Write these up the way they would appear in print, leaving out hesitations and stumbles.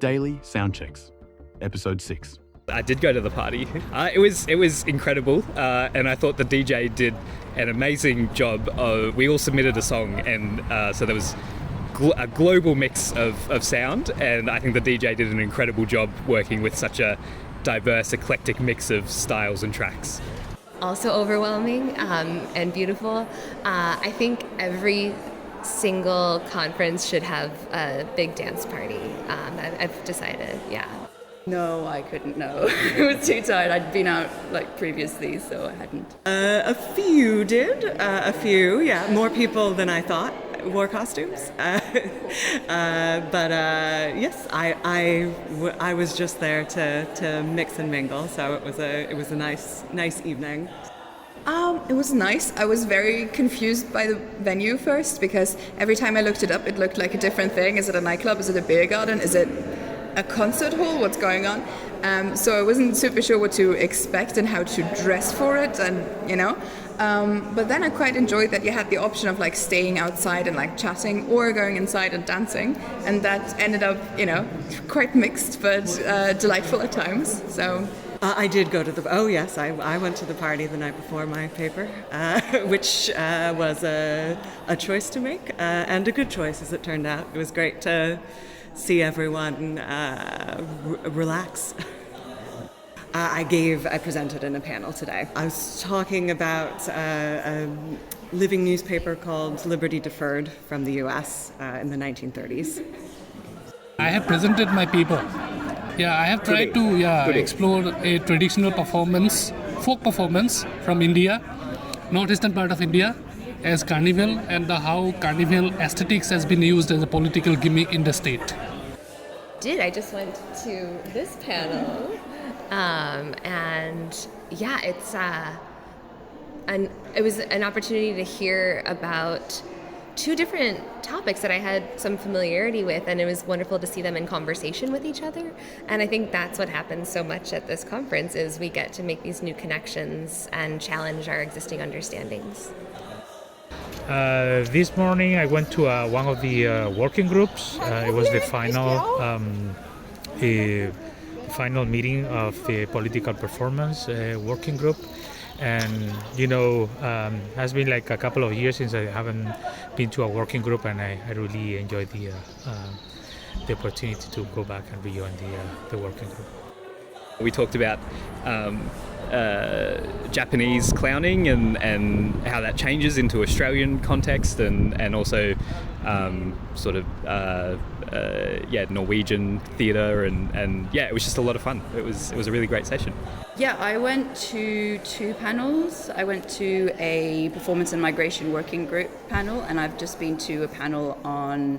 Daily Soundchecks, Episode 6. I did go to the party. It was incredible, and I thought the DJ did an amazing job. We all submitted a song, and so there was a global mix of sound, and I think the DJ did an incredible job working with such a diverse, eclectic mix of styles and tracks. Also overwhelming and beautiful. I think every single conference should have a big dance party. I've decided, yeah. No, I couldn't, no. I was too tired. I'd been out previously, so I hadn't. A few did. A few, yeah. More people than I thought wore costumes. But yes, I was just there to mix and mingle, so it was a nice evening. It was nice. I was very confused by the venue first, because every time I looked it up, it looked like a different thing. Is it a nightclub? Is it a beer garden? Is it a concert hall? What's going on? So I wasn't super sure what to expect and how to dress for it, and but then I quite enjoyed that you had the option of staying outside and chatting, or going inside and dancing, and that ended up quite mixed but delightful at times. So I did go to I went to the party the night before my paper, which was a choice to make, and a good choice as it turned out. It was great to see everyone relax. I presented in a panel today. I was talking about a living newspaper called Liberty Deferred from the US in the 1930s. I have presented my paper. Yeah, I have tried to explore a traditional performance, folk performance from India, northeastern part of India, as Carnival, and how Carnival aesthetics has been used as a political gimmick in the state. I just went to this panel, and yeah, it was an opportunity to hear about two different topics that I had some familiarity with, and it was wonderful to see them in conversation with each other. And I think that's what happens so much at this conference, is we get to make these new connections and challenge our existing understandings. This morning I went to one of the working groups. It was the final meeting of the political performance working group. And has been a couple of years since I haven't been to a working group, and I really enjoyed the opportunity to go back and rejoin the working group. We talked about Japanese clowning and how that changes into Australian context, and also Norwegian theatre, and it was just a lot of fun. It was a really great session. yeah, I went to two panels. I went to a performance and migration working group panel, and I've just been to a panel on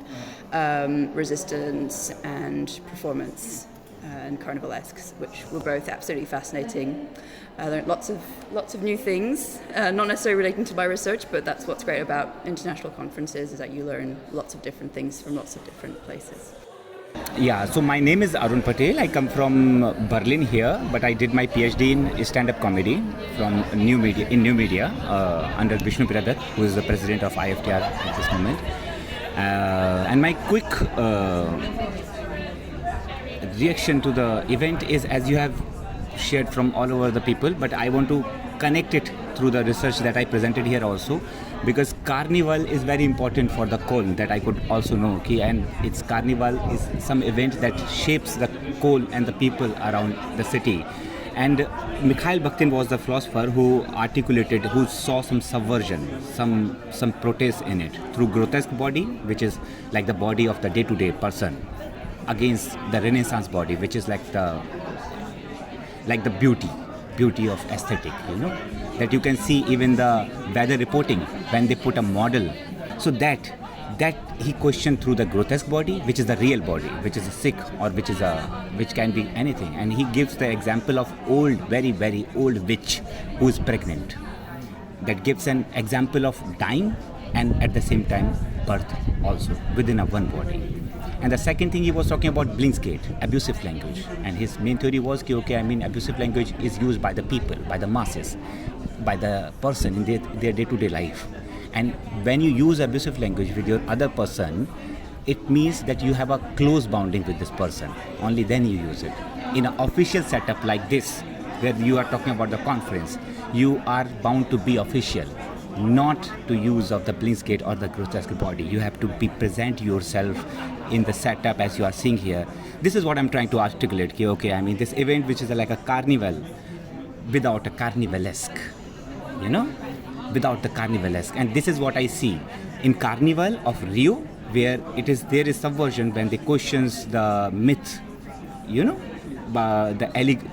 resistance and performance and carnivalesques, which were both absolutely fascinating. I learned lots of new things, not necessarily relating to my research, but that's what's great about international conferences, is that you learn lots of different things from lots of different places. Yeah, so my name is Arun Patel. I come from Berlin here, but I did my PhD in stand-up comedy from New Media under Vishnu Biradar, who is the president of IFTR at this moment. And my quick reaction to the event is, as you have shared from all over the people, but I want to connect it through the research that I presented here also, because Carnival is very important for the Cologne, that I could also know, okay? And it's Carnival is some event that shapes the Cologne and the people around the city. And Mikhail Bakhtin was the philosopher who saw some subversion, some protest in it through grotesque body, which is like the body of the day-to-day person, against the Renaissance body, which is like the beauty of aesthetic, that you can see even the weather reporting when they put a model. So that he questioned through the grotesque body, which is the real body, which is a sick, or which can be anything. And he gives the example of very, very old witch who is pregnant. That gives an example of dying and at the same time birth also within a one body. And the second thing, he was talking about Blinkskate, abusive language. And his main theory was, abusive language is used by the people, by the masses, by the person in their day-to-day life. And when you use abusive language with your other person, it means that you have a close bonding with this person. Only then you use it. In an official setup like this, where you are talking about the conference, you are bound to be official, not to use of the Blinkskate or the grotesque body. You have to be present yourself in the setup as you are seeing here. This is what I'm trying to articulate. Okay, I mean this event which is like a carnival without a carnivalesque, without the carnivalesque. And this is what I see in Carnival of Rio, where there is subversion when they questions the myth,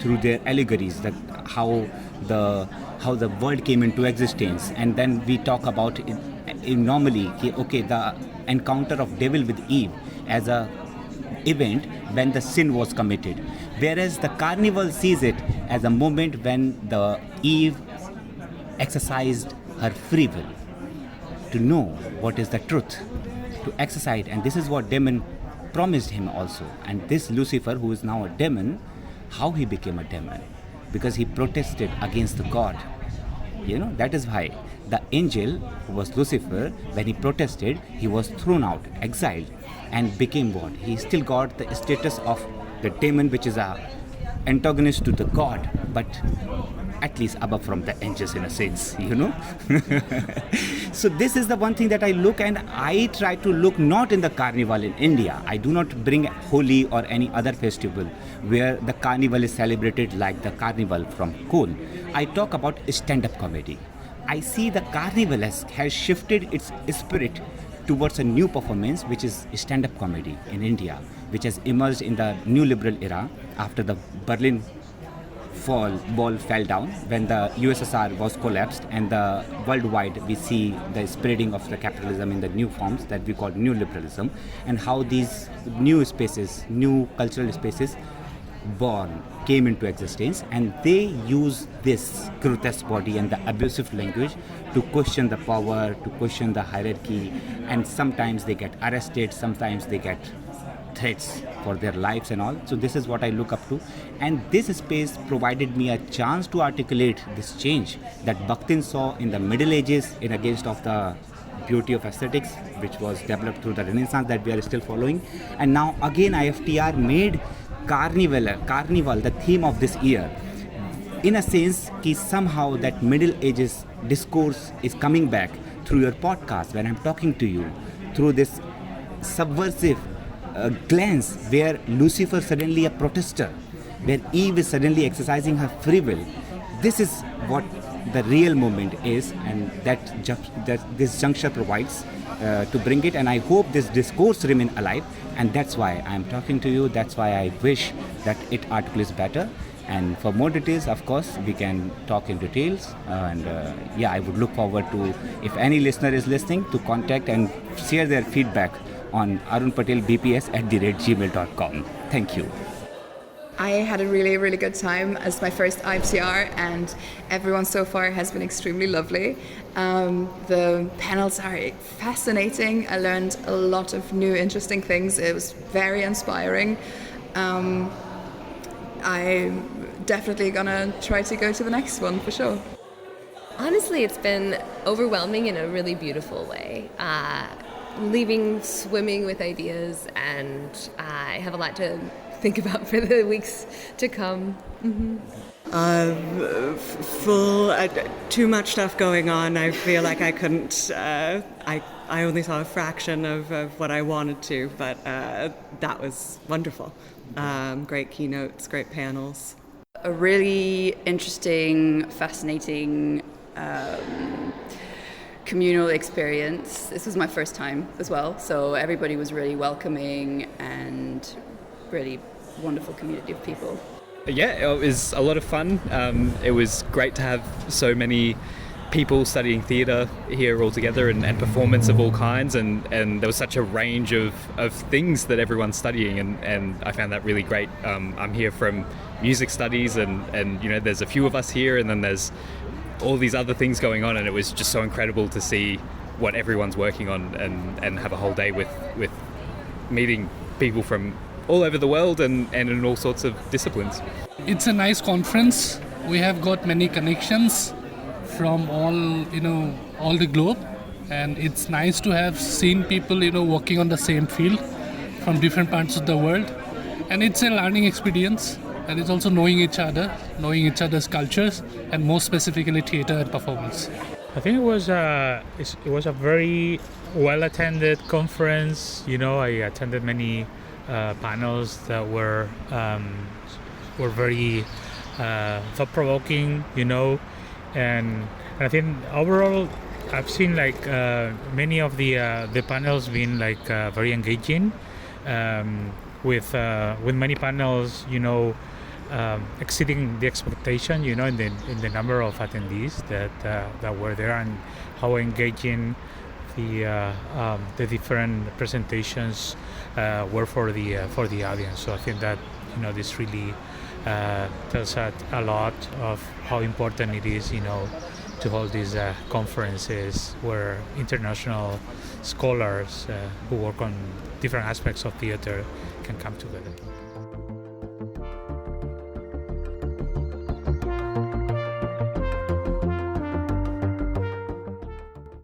through their allegories, how the world came into existence. And then we talk about it normally, the encounter of devil with Eve as a event when the sin was committed, whereas the carnival sees it as a moment when the Eve exercised her free will to know what is the truth, to exercise. And this is what demon promised him also. And this Lucifer, who is now a demon, how he became a demon? Because he protested against the God. That is why the angel, who was Lucifer, when he protested, he was thrown out, exiled, and became what? He still got the status of the demon, which is a antagonist to the God, but at least above from the angels in a sense, So this is the one thing that I look, and I try to look not in the carnival in India. I do not bring Holi or any other festival where the carnival is celebrated like the carnival from Cologne. I talk about stand-up comedy. I see the carnivalesque has shifted its spirit towards a new performance, which is stand-up comedy in India, which has emerged in the new liberal era after the Berlin Wall fell down, when the USSR was collapsed, and the worldwide we see the spreading of the capitalism in the new forms that we call new liberalism, and how these new spaces, new cultural spaces came into existence, and they use this grotesque body and the abusive language to question the power, to question the hierarchy, and sometimes they get arrested, sometimes they get threats for their lives and all. So this is what I look up to, and this space provided me a chance to articulate this change that Bakhtin saw in the Middle Ages in against of the beauty of aesthetics, which was developed through the Renaissance that we are still following. And now again IFTR made Carnival the theme of this year. In a sense, somehow that Middle Ages discourse is coming back through your podcast when I'm talking to you, through this subversive glance where Lucifer suddenly a protester, where Eve is suddenly exercising her free will. This is what the real moment is, and that this juncture provides to bring it. And I hope this discourse remain alive, and that's why I'm talking to you. That's why I wish that it articulates better. And for more details, of course, we can talk in details. I would look forward to, if any listener is listening, to contact and share their feedback on arunpatelbps@gmail.com. Thank you. I had a really, really good time as my first IFTR, and everyone so far has been extremely lovely. The panels are fascinating. I learned a lot of new, interesting things. It was very inspiring. I'm definitely gonna try to go to the next one for sure. Honestly, it's been overwhelming in a really beautiful way. Leaving swimming with ideas, and I have a lot to think about for the weeks to come. Too much stuff going on. I feel like I couldn't, I only saw a fraction of what I wanted to, but that was wonderful. Great keynotes, great panels. A really interesting, fascinating communal experience. This was my first time as well, so everybody was really welcoming and really wonderful community of people. Yeah, it was a lot of fun. It was great to have so many people studying theatre here all together, and performance of all kinds, and there was such a range of things that everyone's studying, and I found that really great. I'm here from music studies, and there's a few of us here, and then there's all these other things going on, and it was just so incredible to see what everyone's working on, and have a whole day with meeting people from all over the world and in all sorts of disciplines. It's a nice conference. We have got many connections from all the globe. and it's nice to have seen people, working on the same field from different parts of the world. And it's a learning experience, and it's also knowing each other, knowing each other's cultures, and more specifically theater and performance. I think it was a very well attended conference. I attended many panels that were very thought provoking. And I think overall I've seen many of the panels being very engaging. With many panels, exceeding the expectation, in the number of attendees that were there, and how engaging the different presentations were for the audience. So I think that this really tells us a lot of how important it is, to hold these conferences where international scholars who work on different aspects of theater can come together.